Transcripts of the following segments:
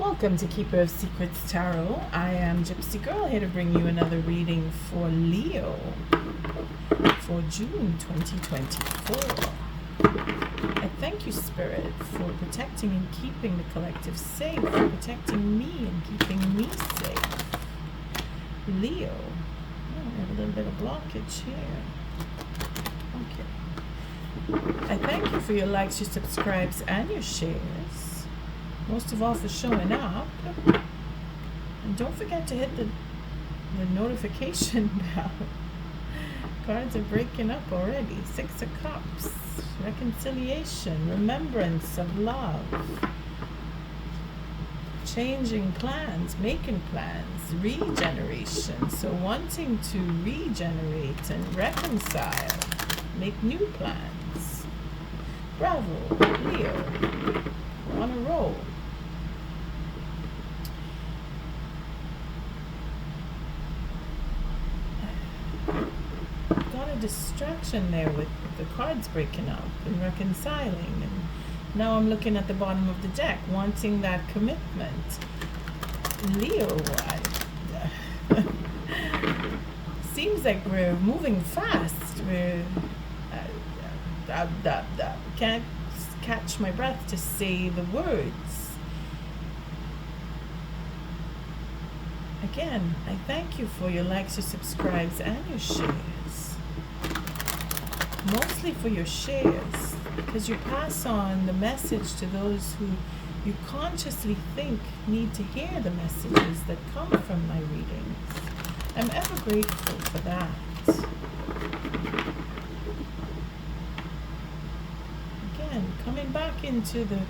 Welcome to Keeper of Secrets Tarot. I am Gypsy Girl, here to bring you another reading for Leo for June 2024. I thank you, Spirit, for protecting and keeping the collective safe, for protecting me and keeping me safe. Leo. Oh, we have a little bit of blockage here. Okay. I thank you for your likes, your subscribes, and your shares. Most of all for showing up. And don't forget to hit the notification bell. Cards are breaking up already. 6 of Cups. Reconciliation. Remembrance of love. Changing plans. Making plans. Regeneration. So wanting to regenerate and reconcile. Make new plans. Bravo, Leo. We're on a roll. Got a distraction there with the cards breaking up and reconciling, and now I'm looking at the bottom of the deck, wanting that commitment. Leo, seems like we're moving fast. We're can't catch my breath to say the words. Again, I thank you for your likes, your subscribes, and your shares. Mostly for your shares, because you pass on the message to those who you consciously think need to hear the messages that come from my readings. I'm ever grateful for that. Again, coming back into the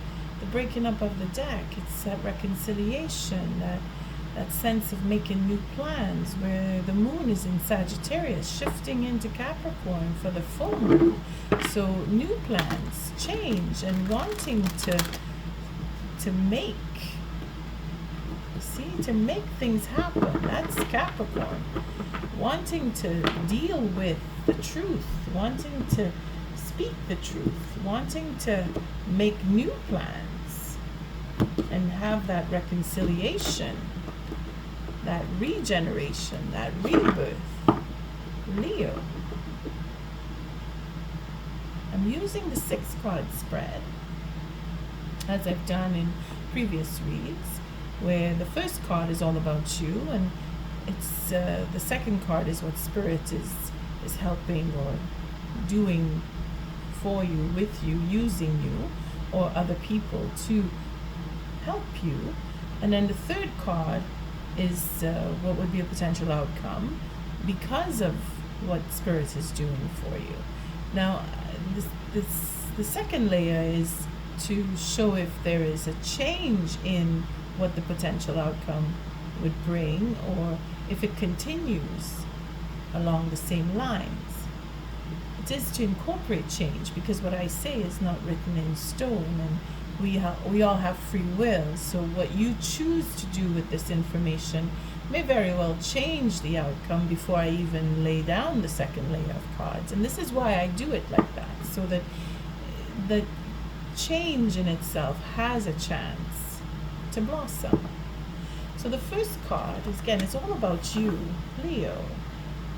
breaking up of the deck, it's that reconciliation, that sense of making new plans, where the moon is in Sagittarius, shifting into Capricorn for the full moon. So new plans, change, and wanting to make, to make things happen. That's Capricorn. Wanting to deal with the truth, wanting to speak the truth, wanting to make new plans and have that reconciliation, that regeneration, that rebirth. Leo. I'm using the 6-card spread, as I've done in previous reads, where the first card is all about you, and it's the second card is what Spirit is helping or doing for you, with you, using you, or other people to help you. And then the third card is what would be a potential outcome because of what Spirit is doing for you. Now, the second layer is to show if there is a change in what the potential outcome would bring, or if it continues along the same lines. It is to incorporate change, because what I say is not written in stone, and we all have free will. So what you choose to do with this information may very well change the outcome before I even lay down the second layer of cards. And this is why I do it like that, so that the change in itself has a chance to blossom. So the first card is, again, it's all about you, Leo.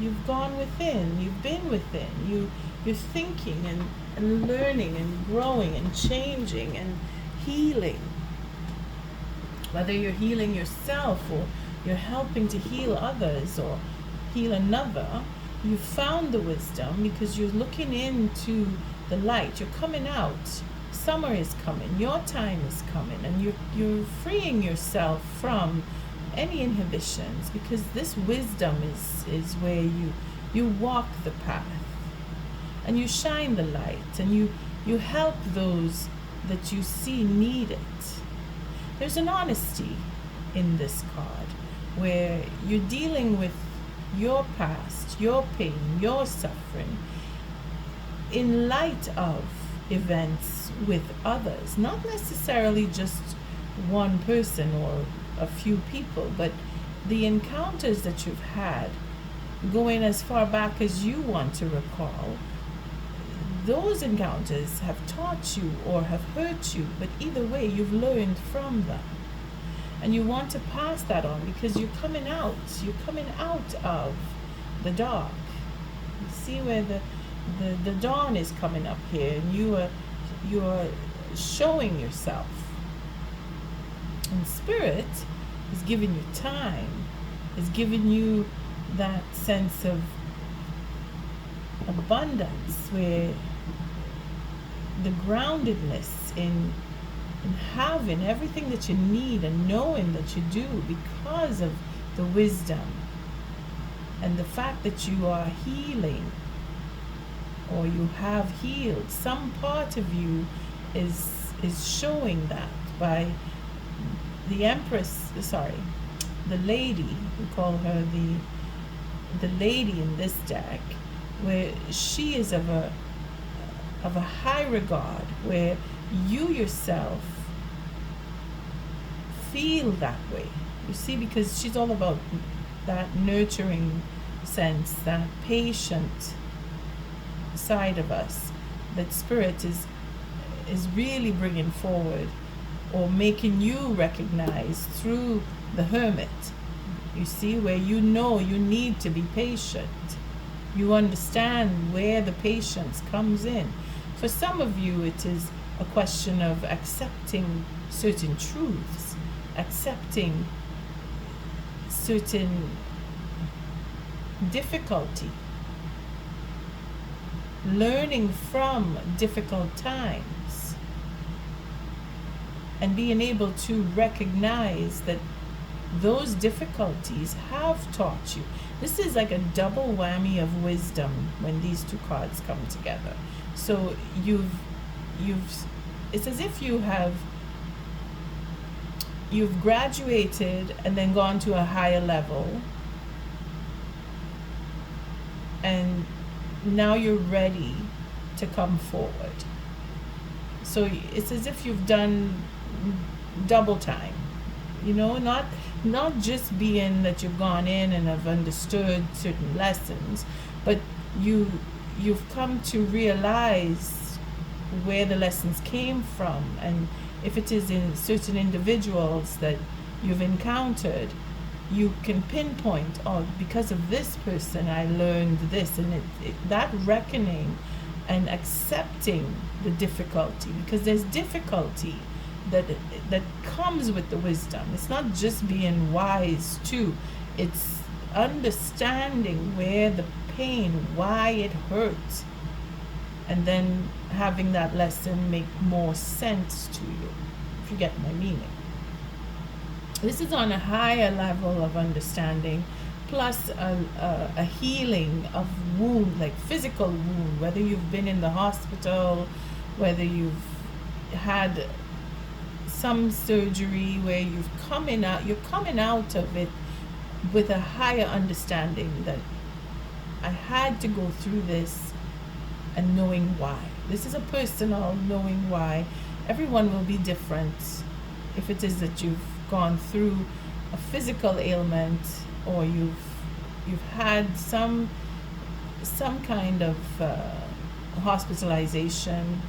You've gone within, you've been within, you're thinking and learning and growing and changing and healing. Whether you're healing yourself or you're helping to heal others or heal another, you found the wisdom because you're looking into the light. You're coming out. Summer is coming. Your time is coming. And you're freeing yourself from any inhibitions, because this wisdom is where you walk the path and you shine the light, and you help those that you see need it. There's an honesty in this card where you're dealing with your past, your pain, your suffering, in light of events with others, not necessarily just one person or a few people, but the encounters that you've had, going as far back as you want to recall. Those encounters have taught you or have hurt you, but either way you've learned from them. And you want to pass that on because you're coming out of the dark. You see where the dawn is coming up here, and you are showing yourself. And Spirit is giving you time, is giving you that sense of abundance, where the groundedness in having everything that you need and knowing that you do because of the wisdom and the fact that you are healing, or you have healed. Some part of you is showing that by the the lady, we call her the lady in this deck, where she is of a high regard, where you yourself feel that way. You see, because she's all about that nurturing sense, that patient side of us that Spirit is really bringing forward, or making you recognize through the Hermit. You see, where you know you need to be patient. You understand where the patience comes in. For some of you, it is a question of accepting certain truths, accepting certain difficulty, learning from difficult times, and being able to recognize that those difficulties have taught you. This is like a double whammy of wisdom when these two cards come together. So you've it's as if you've graduated and then gone to a higher level, and now you're ready to come forward. So it's as if you've done double time, not just being that you've gone in and have understood certain lessons, but you've come to realize where the lessons came from. And if it is in certain individuals that you've encountered, you can pinpoint, oh, because of this person I learned this. And that reckoning and accepting the difficulty, because there's difficulty that comes with the wisdom. It's not just being wise too, it's understanding where the pain, why it hurts, and then having that lesson make more sense to you, if you get my meaning. This is on a higher level of understanding, plus a healing of wound, like physical wound, whether you've been in the hospital, whether you've had some surgery where you're coming out of it with a higher understanding that I had to go through this, and knowing why. This is a personal knowing why. Everyone will be different. If it is that you've gone through a physical ailment, or you've had some kind of hospitalization,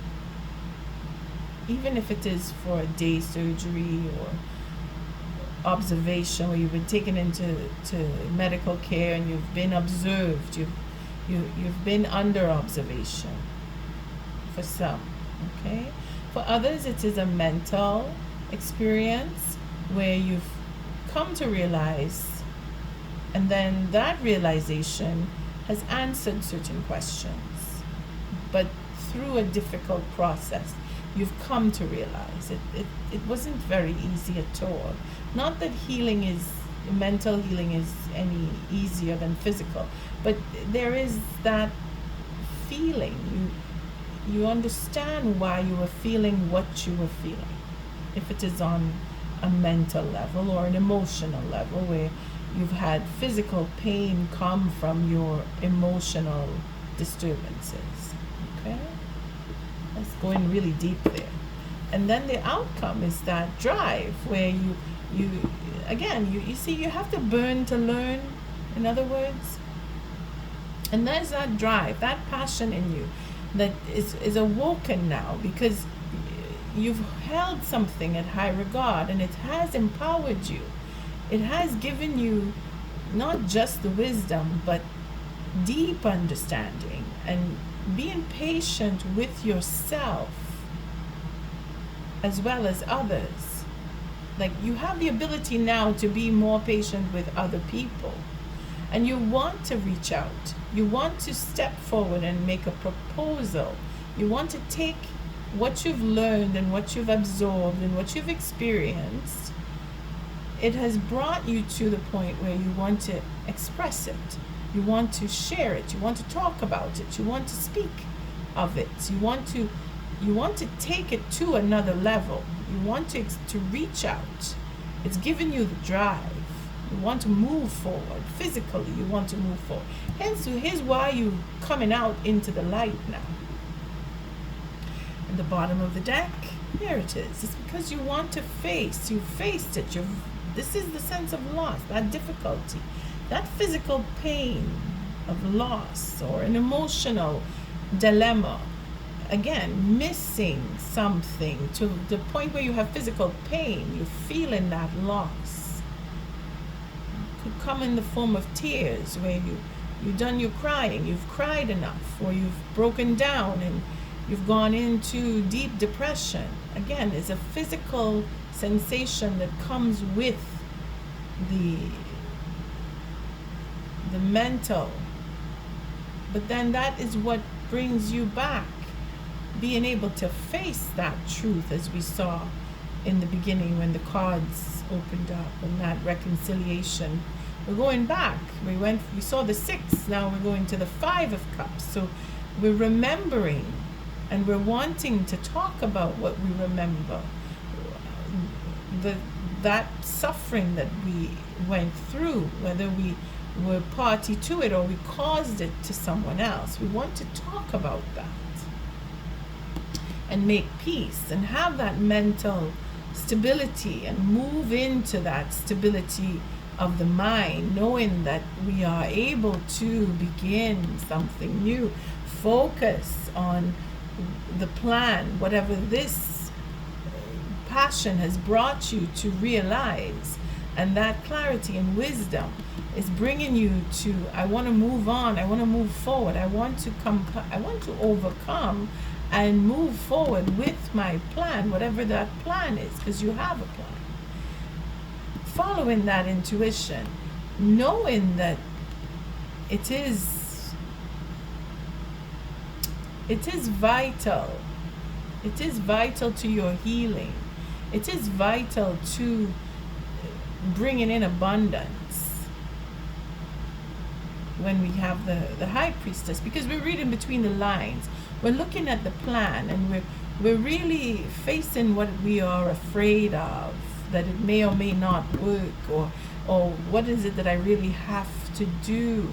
even if it is for a day surgery or observation, where you've been taken into medical care and you've been observed, you've been under observation. For some, okay. For others, it is a mental experience where you've come to realize, and then that realization has answered certain questions, but through a difficult process. You've come to realize it wasn't very easy at all. Not that mental healing is any easier than physical, but there is that feeling. You understand why you were feeling what you were feeling. If it is on a mental level or an emotional level, where you've had physical pain come from your emotional disturbances, okay? That's going really deep there. And then the outcome is that drive, where you see, you have to burn to learn, in other words. And there's that drive, that passion in you that is awoken now, because you've held something at high regard, and it has empowered you. It has given you not just the wisdom, but deep understanding and being patient with yourself as well as others. Like, you have the ability now to be more patient with other people, and you want to reach out. You want to step forward and make a proposal. You want to take what you've learned and what you've absorbed and what you've experienced. It has brought you to the point where you want to express it. You want to share it. You want to talk about it. You want to speak of it. You want to take it to another level. You want to reach out. It's given you the drive. You want to move forward. Physically, you want to move forward. Hence, here's why you're coming out into the light now. At the bottom of the deck, here it is. It's because you want to face. You faced it. This is the sense of loss, that difficulty, that physical pain of loss, or an emotional dilemma. Again, missing something to the point where you have physical pain. You're feeling that loss. It could come in the form of tears, where you've done your crying, you've cried enough, or you've broken down and you've gone into deep depression. Again, it's a physical sensation that comes with the mental. But then that is what brings you back, being able to face that truth, as we saw in the beginning when the cards opened up, and that reconciliation. We're going back. We saw the 6, now we're going to the 5 of Cups. So we're remembering, and we're wanting to talk about what we remember. That suffering that we went through, whether we were party to it or we caused it to someone else. We want to talk about that and make peace and have that mental stability and move into that stability of the mind, knowing that we are able to begin something new. Focus on the plan, whatever this passion has brought you to realize, and that clarity and wisdom is bringing you to, I want to move on, I want to move forward, I want to overcome and move forward with my plan, whatever that plan is, because you have a plan. Following that intuition, knowing that it is vital. It is vital to your healing. It is vital to bringing in abundance when we have the High Priestess, because we're reading between the lines. We're looking at the plan, and we're really facing what we are afraid of, that it may or may not work, or what is it that I really have to do.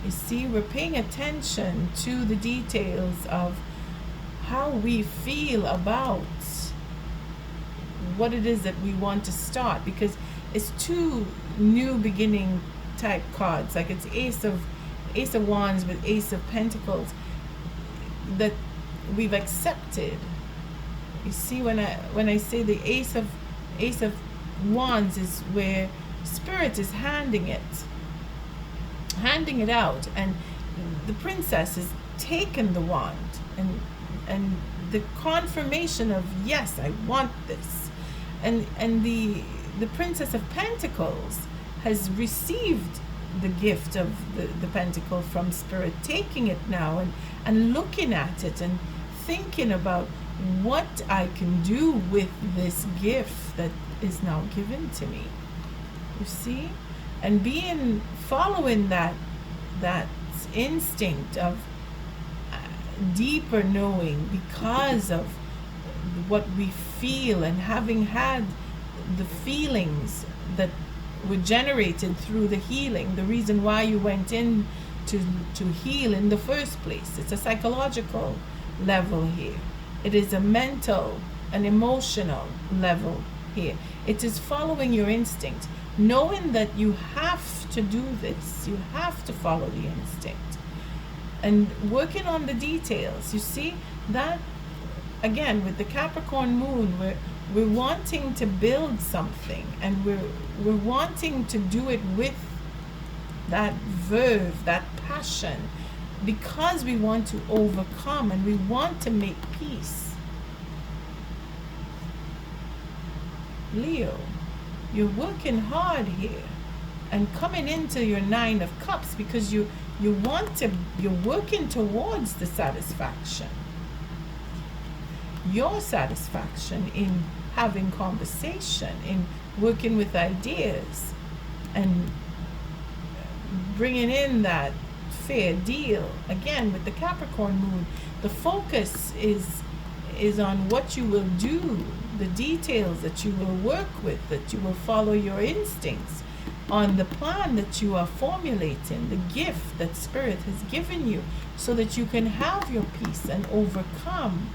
You see, we're paying attention to the details of how we feel about what it is that we want to start, because it's 2 new beginning type cards. Like, it's Ace of Wands with Ace of Pentacles that we've accepted. You see, when I say the Ace of Wands is where Spirit is handing it out, and the Princess has taken the wand, and the confirmation of, yes, I want this, and the Princess of Pentacles has received the gift of the pentacle from Spirit, taking it now and looking at it and thinking about what I can do with this gift that is now given to me. You see? And following that instinct of deeper knowing, because of what we feel, and having had the feelings that were generated through the healing, the reason why you went in to heal in the first place. It's a psychological level here. It is a mental and emotional level here. It is following your instinct, knowing that you have to do this. You have to follow the instinct, and working on the details. You see, that again, with the Capricorn moon, we're wanting to build something, and we're wanting to do it with that verve, that passion, because we want to overcome and we want to make peace. Leo, you're working hard here and coming into your Nine of Cups because you're working towards the satisfaction. Your satisfaction in having conversation, in working with ideas, and bringing in that fair deal. Again, with the Capricorn moon, the focus is on what you will do, the details that you will work with, that you will follow your instincts, on the plan that you are formulating, the gift that Spirit has given you, so that you can have your peace and overcome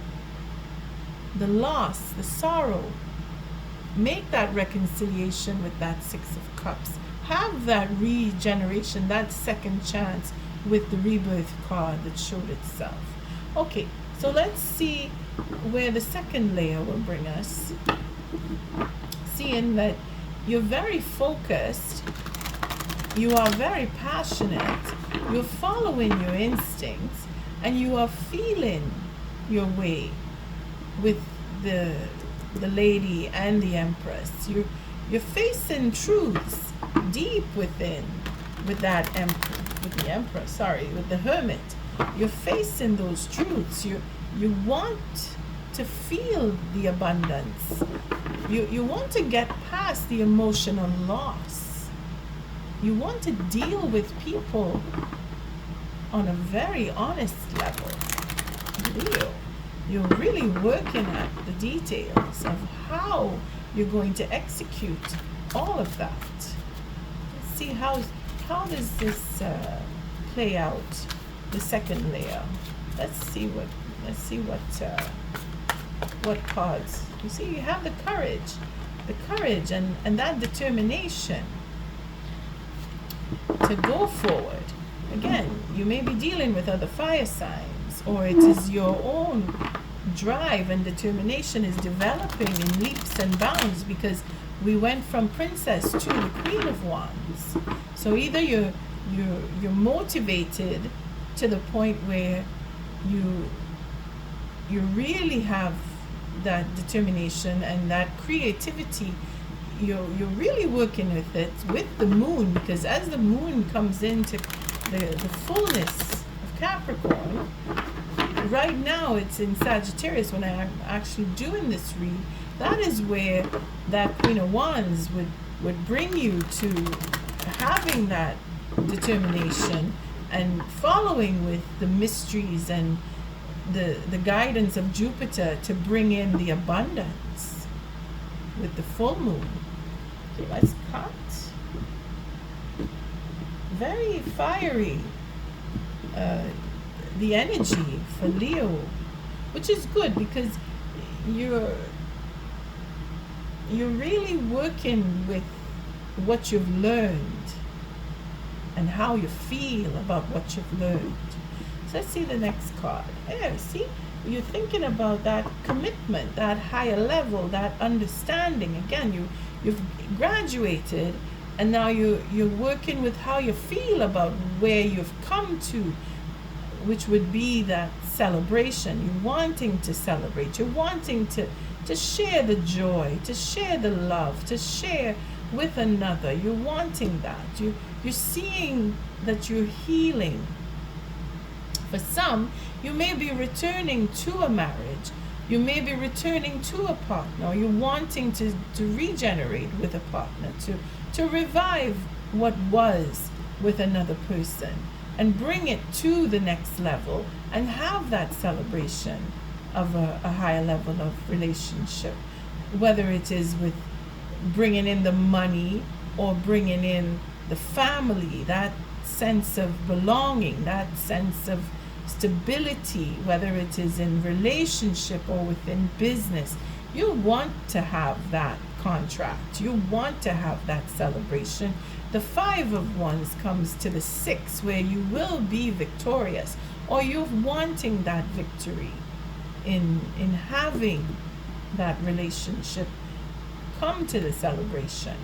the loss, the sorrow. Make that reconciliation with that Six of Cups. Have that regeneration, that second chance with the rebirth card that showed itself. Okay, so let's see where the second layer will bring us. Seeing that you're very focused, you are very passionate, you're following your instincts, and you are feeling your way with the Lady and the Empress. You're facing truths deep within with that with the Hermit. You're facing those truths. You want to feel the abundance. You want to get past the emotional loss. You want to deal with people on a very honest level. Leo, you're really working at the details of how you're going to execute all of that. Let's see how does this play out, the second layer. Let's see what cards. You see, you have the courage and that determination to go forward. Again, you may be dealing with other fire signs, or it is your own drive and determination is developing in leaps and bounds, because we went from Princess to the Queen of Wands. So either you're motivated to the point where you really have that determination and that creativity. You're really working with it with the moon, because as the moon comes into the fullness of Capricorn, right now it's in Sagittarius. When I'm actually doing this read, that is where that Queen of Wands would bring you to having that determination and following with the mysteries and the guidance of Jupiter to bring in the abundance with the full moon. Okay, let's cut. Very fiery, the energy for Leo, which is good because you're really working with what you've learned and how you feel about what you've learned. So let's see the next card. There, see? You're thinking about that commitment, that higher level, that understanding. Again, you've graduated, and now you're working with how you feel about where you've come to, which would be that celebration. You're wanting to celebrate. You're wanting to share the joy, to share the love, to share with another. You're wanting that. You're seeing that you're healing. For some, you may be returning to a marriage. You may be returning to a partner. You're wanting to regenerate with a partner, to revive what was with another person and bring it to the next level and have that celebration of a higher level of relationship, whether it is with bringing in the money or bringing in the family, that sense of belonging, that sense of stability, whether it is in relationship or within business. You want to have that contract. You want to have that celebration. The Five of Wands comes to the Six, where you will be victorious, or you're wanting that victory in having that relationship, come to the celebration.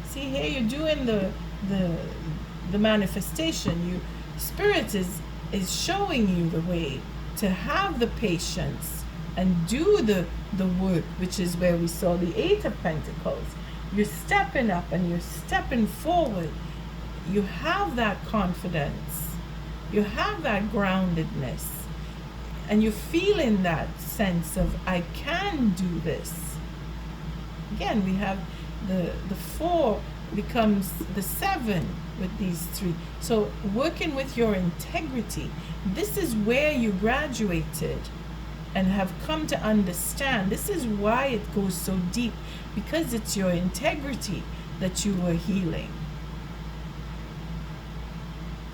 See here, you're doing the manifestation. Spirit is showing you the way to have the patience and do the work, which is where we saw the Eight of Pentacles. You're stepping up and you're stepping forward. You have that confidence. You have that groundedness. And you're feeling that sense of, I can do this. Again, we have the 4 becomes the 7 with these 3. So working with your integrity, this is where you graduated and have come to understand. This is why it goes so deep, because it's your integrity that you were healing.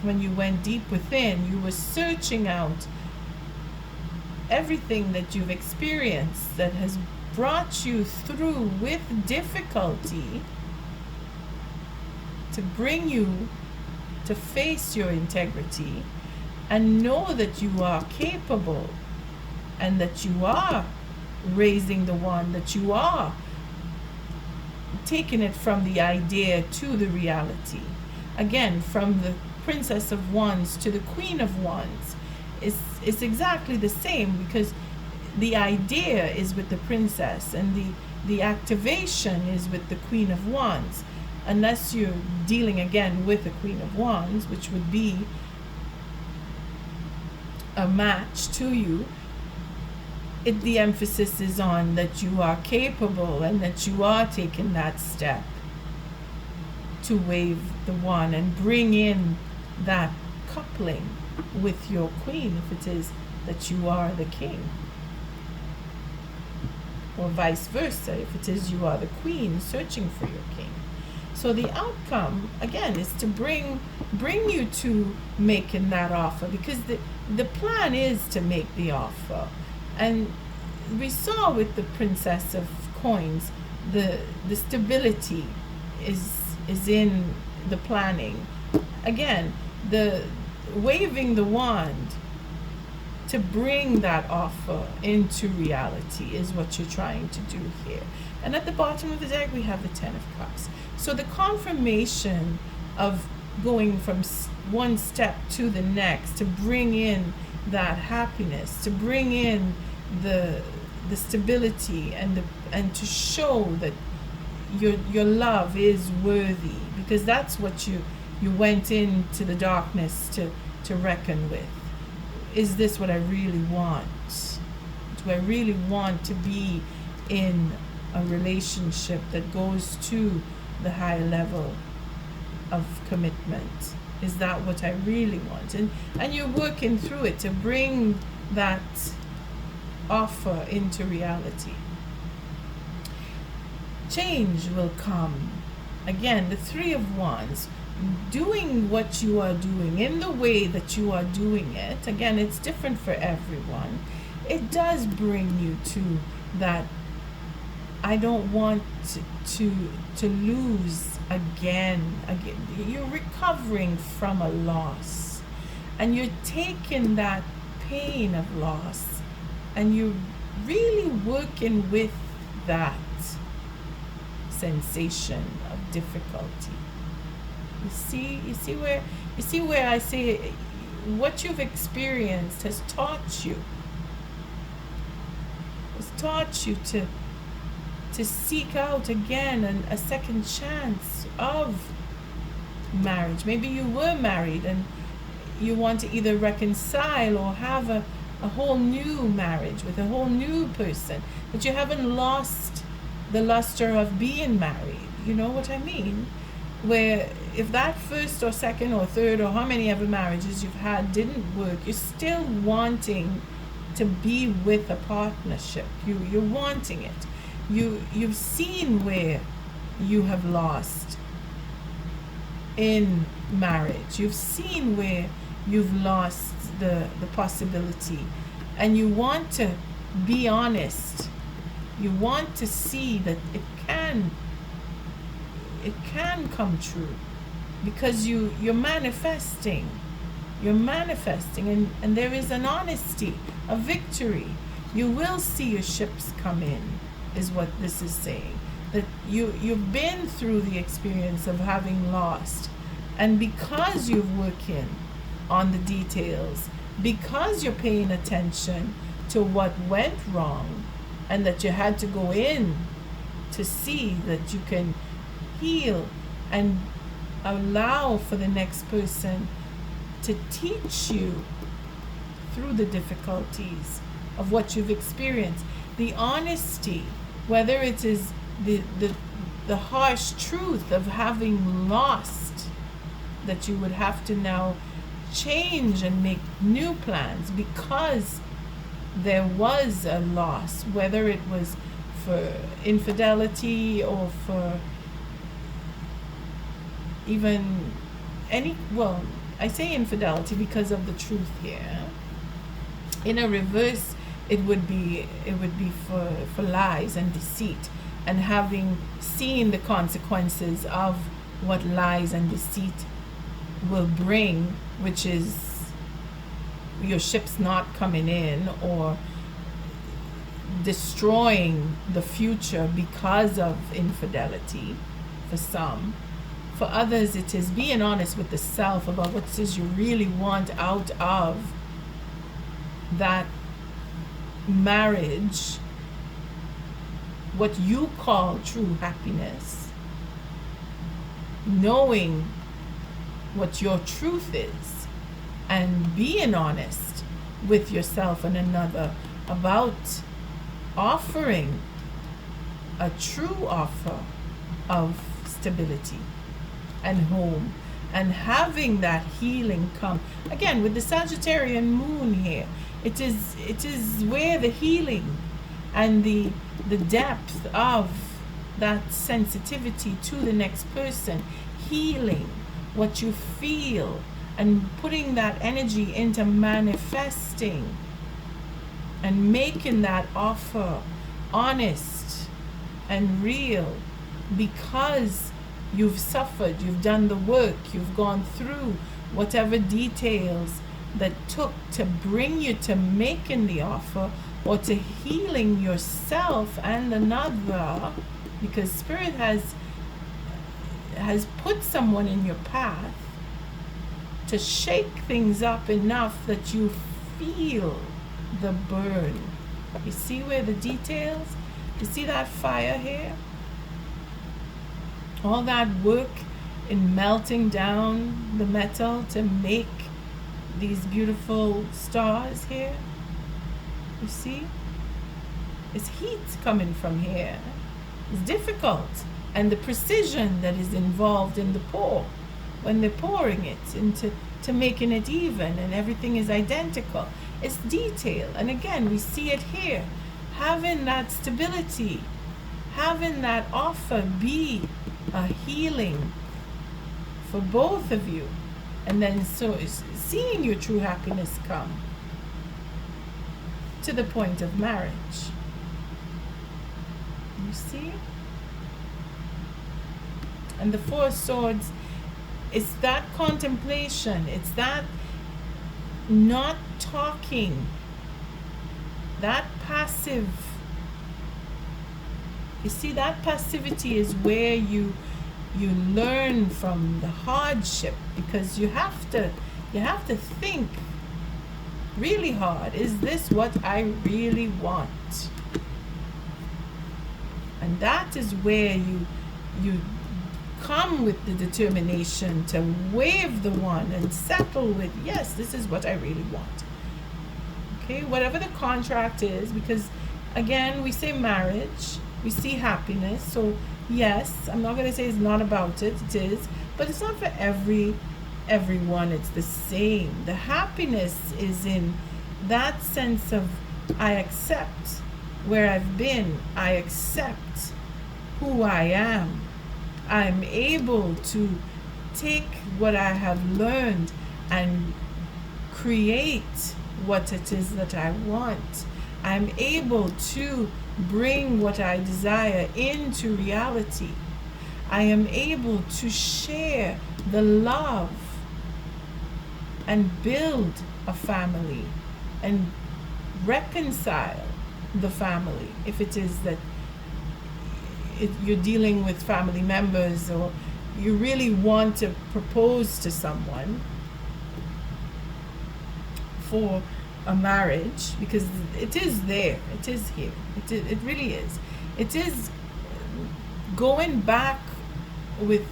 When you went deep within, you were searching out everything that you've experienced that has brought you through with difficulty to bring you to face your integrity and know that you are capable and that you are raising the one, that you are taking it from the idea to the reality. Again, from the Princess of Wands to the Queen of Wands, it's exactly the same, because the idea is with the princess and the activation is with the Queen of Wands, unless you're dealing again with the Queen of Wands, which would be a match to you. The emphasis is on that you are capable and that you are taking that step to wave the wand and bring in that coupling with your queen, if it is that you are the king, or vice versa, if it is you are the queen searching for your king. So the outcome again is to bring you to making that offer, because the plan is to make the offer. And we saw with the Princess of Coins, the stability is in the planning. Again, the waving the wand to bring that offer into reality is what you're trying to do here. And at the bottom of the deck, we have the Ten of Cups. So the confirmation of going from one step to the next to bring in that happiness, to bring in the stability and to show that your love is worthy, because that's what you went into the darkness to reckon with. Is this what I really want? Do I really want to be in a relationship that goes to the higher level of commitment? Is that what I really want? And you're working through it to bring that offer into reality. Change will come. Again, the Three of Wands, doing what you are doing in the way that you are doing it. Again, it's different for everyone. It does bring you to that, I don't want to lose again. You're recovering from a loss, and you're taking that pain of loss and you're really working with that sensation of difficulty. You see where I say what you've experienced has taught you to seek out again a second chance of marriage. Maybe you were married and you want to either reconcile or have a whole new marriage with a whole new person, but you haven't lost the luster of being married. You know what I mean? Where if that first or second or third or how many ever marriages you've had didn't work, you're still wanting to be with a partnership. You're wanting it. You've seen where you have lost in marriage. You've seen where you've lost the possibility, and you want to be honest. You want to see that it can come true, because you're manifesting you're manifesting, and there is an honesty, a victory. You will see your ships come in, is what this is saying. That you've been through the experience of having lost, and because you're working on the details, because you're paying attention to what went wrong, and that you had to go in to see that you can heal and allow for the next person to teach you through the difficulties of what you've experienced. The honesty, whether it is the harsh truth of having lost, that you would have to now change and make new plans because there was a loss, whether it was for infidelity or for even any, well, I say infidelity because of the truth here. In a reverse, it would be for lies and deceit, and having seen the consequences of what lies and deceit will bring, which is your ships not coming in or destroying the future because of infidelity for some. For others, it is being honest with the self about what it is you really want out of that marriage, what you call true happiness, knowing what your truth is, and being honest with yourself and another about offering a true offer of stability and home, and having that healing come. Again, with the Sagittarian moon here, it is where the healing and the depth of that sensitivity to the next person, healing what you feel and putting that energy into manifesting and making that offer honest and real, because you've suffered, you've done the work, you've gone through whatever details that took to bring you to making the offer or to healing yourself and another, because Spirit has put someone in your path to shake things up enough that you feel the burn. You see where the details, you see that fire here? All that work in melting down the metal to make these beautiful stars here. You see? It's heat coming from here. It's difficult. And the precision that is involved in the pour, when they're pouring it into making it even and everything is identical. It's detail. And again, we see it here. Having that stability, having that offer be a healing for both of you, and then so seeing your true happiness come to the point of marriage. You see? And the Four of Swords, it's that contemplation, it's that not talking, that passive. You see, that passivity is where you learn from the hardship, because you have to think really hard. Is this what I really want? And that is where you come with the determination to wave the wand and settle with, yes, this is what I really want. Okay, whatever the contract is, because again, we say marriage, we see happiness. So yes, I'm not going to say it's not about it, it is, but it's not for everyone. It's the same. The happiness is in that sense of, I accept where I've been, I accept who I am. I'm able to take what I have learned and create what it is that I want. I'm able to bring what I desire into reality. I am able to share the love and build a family and reconcile the family, if it is that you're dealing with family members, or you really want to propose to someone for a marriage, because it is there, it is here, it really is. It is going back with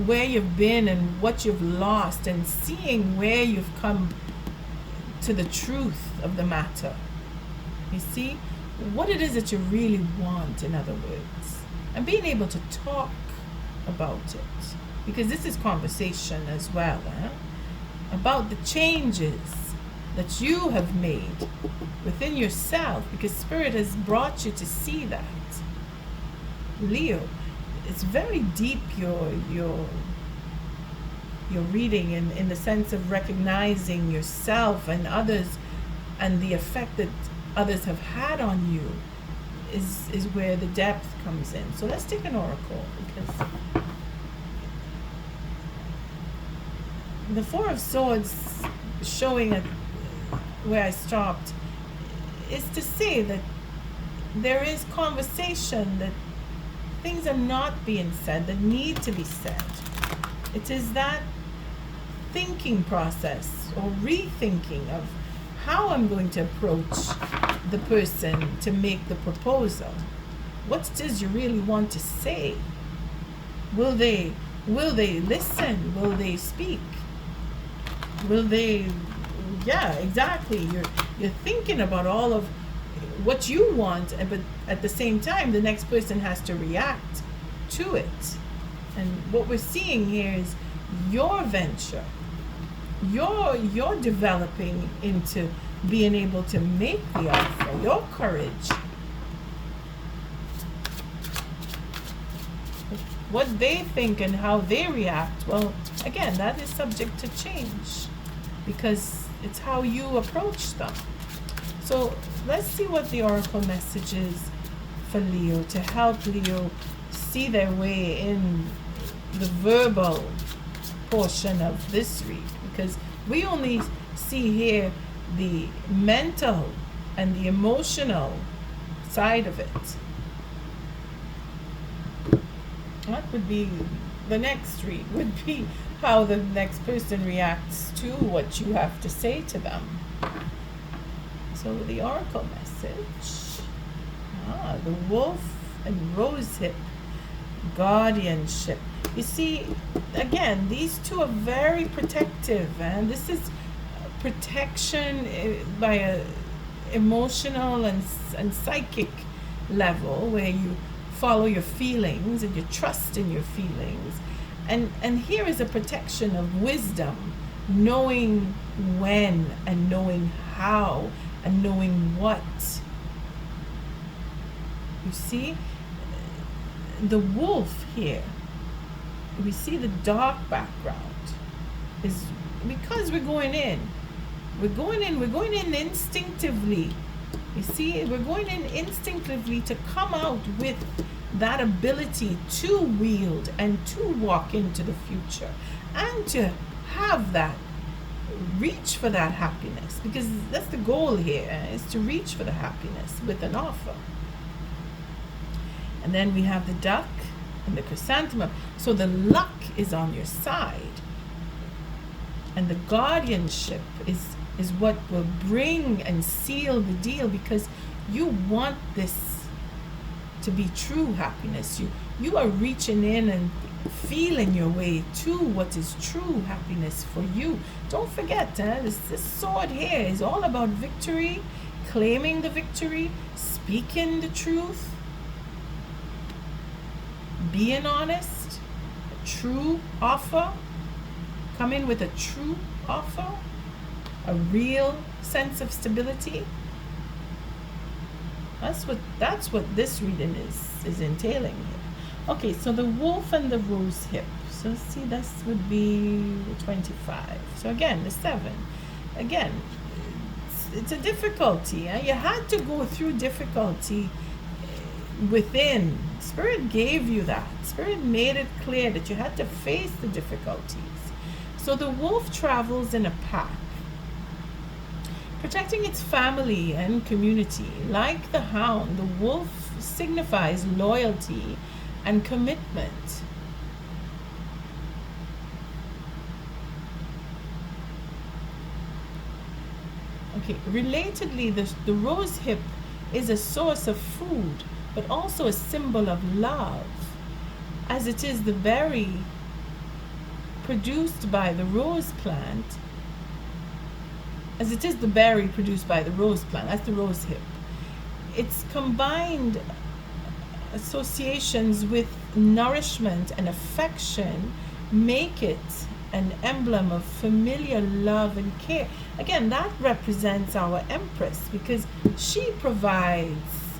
where you've been and what you've lost, and seeing where you've come to the truth of the matter. You see what it is that you really want, in other words, and being able to talk about it, because this is conversation as well, about the changes that you have made within yourself, because Spirit has brought you to see that. Leo, it's very deep, your reading, in the sense of recognizing yourself and others, and the effect that others have had on you is where the depth comes in. So let's take an oracle, because the Four of Swords, showing at where I stopped, is to say that there is conversation, that things are not being said that need to be said. It is that thinking process, or rethinking of how I'm going to approach the person to make the proposal. What it is you really want to say. Will they listen? Will they speak? Will they, yeah, exactly. You're thinking about all of what you want, but at the same time the next person has to react to it. And what we're seeing here is your venture. You're developing into being able to make the offer, your courage. What they think and how they react, well, again, that is subject to change, because it's how you approach them. So let's see what the oracle message is for Leo, to help Leo see their way in the verbal portion of this read, because we only see here the mental and the emotional side of it. That would be the next read, would be how the next person reacts to what you have to say to them. So the oracle message, the wolf and rosehip, guardianship. You see, again, these two are very protective, and this is protection by a emotional and psychic level, where you follow your feelings and you trust in your feelings. And here is a protection of wisdom, knowing when and knowing how and knowing what. You see, the wolf here, we see the dark background, is because we're going in instinctively. You see, we're going in instinctively to come out with that ability to wield and to walk into the future, and to have that reach for that happiness, because that's the goal here, is to reach for the happiness with an offer. And then we have the duck and the chrysanthemum. So the luck is on your side, and the guardianship is what will bring and seal the deal, because you want this to be true happiness. You are reaching in and feeling your way to what is true happiness for you. Don't forget, this sword here is all about victory, claiming the victory, speaking the truth, being honest, a true offer, come in with a true offer, a real sense of stability. That's what this reading is entailing here. Okay, so the wolf and the rose hip. So see, this would be 25. So again, the 7. Again, it's a difficulty. You had to go through difficulty within. Spirit gave you that. Spirit made it clear that you had to face the difficulties. So the wolf travels in a pack, protecting its family and community. Like the hound, the wolf signifies loyalty and commitment. Okay, relatedly, the rose hip is a source of food, but also a symbol of love, as it is the berry produced by the rose plant, that's the rose hip. Its combined associations with nourishment and affection make it an emblem of familiar love and care. Again, that represents our Empress, because she provides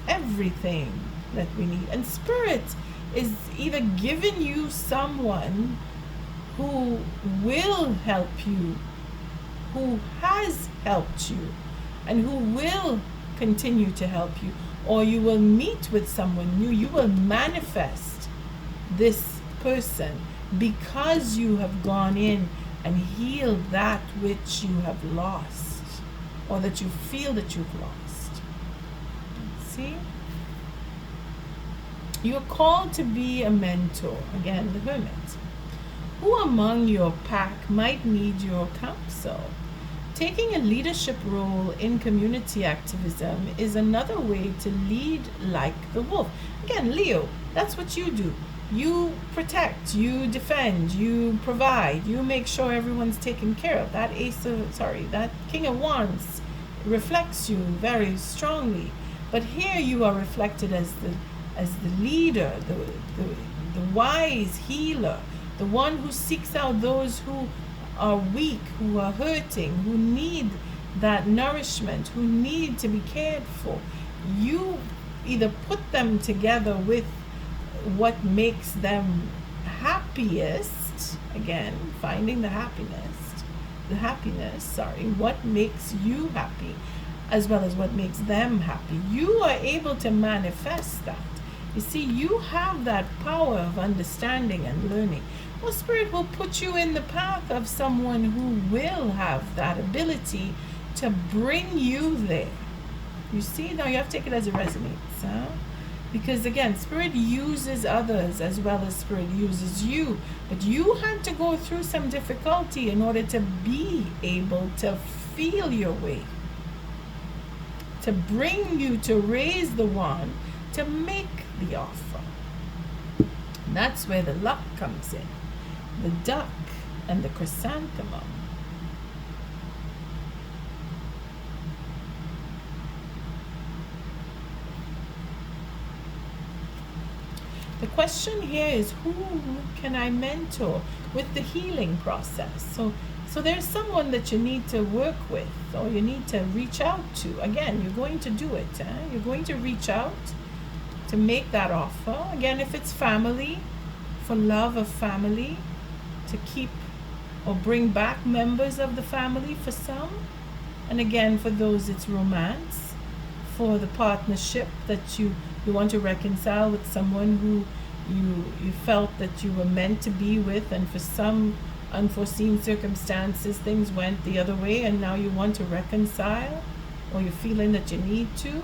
everything that we need. And Spirit is either giving you someone who will help you, who has helped you, and who will continue to help you, or you will meet with someone new. You will manifest this person because you have gone in and healed that which you have lost, or that you feel that you've lost. See? You are called to be a mentor. Again, the Hermit. Who among your pack might need your counsel? Taking a leadership role in community activism is another way to lead like the wolf. Again, Leo, that's what you do. You protect, you defend, you provide, you make sure everyone's taken care of. That that King of Wands reflects you very strongly. But here you are reflected as the leader, the wise healer, the one who seeks out those who are weak, who are hurting, who need that nourishment, who need to be cared for. You either put them together with what makes them happiest, again, finding the happiness, what makes you happy, as well as what makes them happy. You are able to manifest that. You see, you have that power of understanding and learning. Well, Spirit will put you in the path of someone who will have that ability to bring you there. You see, now you have to take it as it resonates, huh? Because again, Spirit uses others as well as Spirit uses you. But you had to go through some difficulty in order to be able to feel your way, to bring you to raise the wand, to make the offer. And that's where the luck comes in. The duck and the chrysanthemum. The question here is, who can I mentor with the healing process? So there's someone that you need to work with, or you need to reach out to. Again, you're going to do it. You're going to reach out to make that offer. Again, if it's family, for love of family, to keep or bring back members of the family for some. And again, for those, it's romance. For the partnership that you want to reconcile with someone who you felt that you were meant to be with, and for some unforeseen circumstances things went the other way, and now you want to reconcile, or you're feeling that you need to.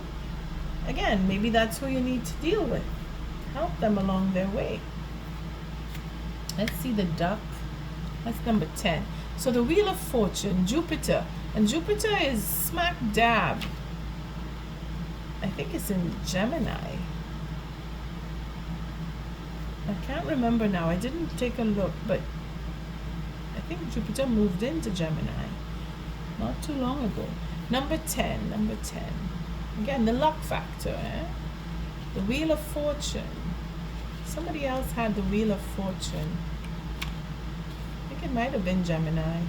Again, maybe that's who you need to deal with. Help them along their way. Let's see the duck. That's number 10. So the Wheel of Fortune, Jupiter. And Jupiter is smack dab, I think it's in Gemini. I can't remember now. I didn't take a look, but I think Jupiter moved into Gemini not too long ago. Number 10. Again, the luck factor, The Wheel of Fortune. Somebody else had the Wheel of Fortune. I think it might have been Gemini.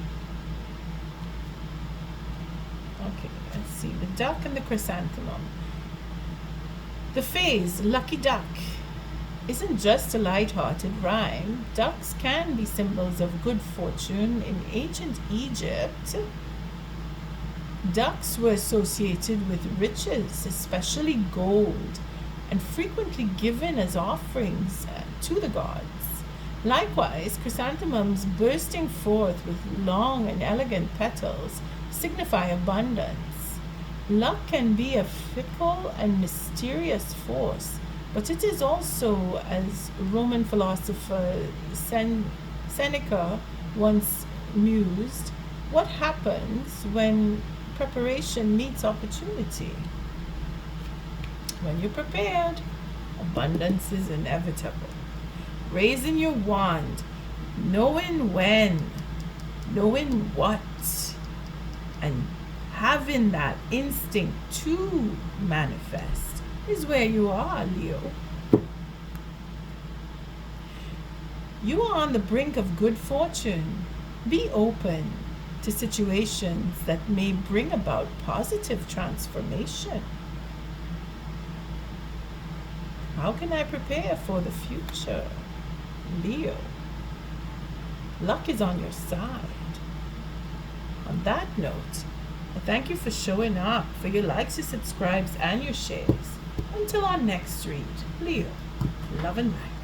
Okay, let's see. The duck and the chrysanthemum. The phase, lucky duck, isn't just a light-hearted rhyme. Ducks can be symbols of good fortune. In ancient Egypt, ducks were associated with riches, especially gold, and frequently given as offerings to the gods. Likewise, chrysanthemums bursting forth with long and elegant petals signify abundance. Luck can be a fickle and mysterious force, but it is also, as Roman philosopher Seneca once mused, what happens when preparation meets opportunity. When you're prepared, abundance is inevitable. Raising your wand, knowing when, knowing what, and having that instinct to manifest is where you are, Leo. You are on the brink of good fortune. Be open to situations that may bring about positive transformation. How can I prepare for the future? Leo, luck is on your side. On that note, I thank you for showing up, for your likes, your subscribes, and your shares. Until our next read, Leo, love and light.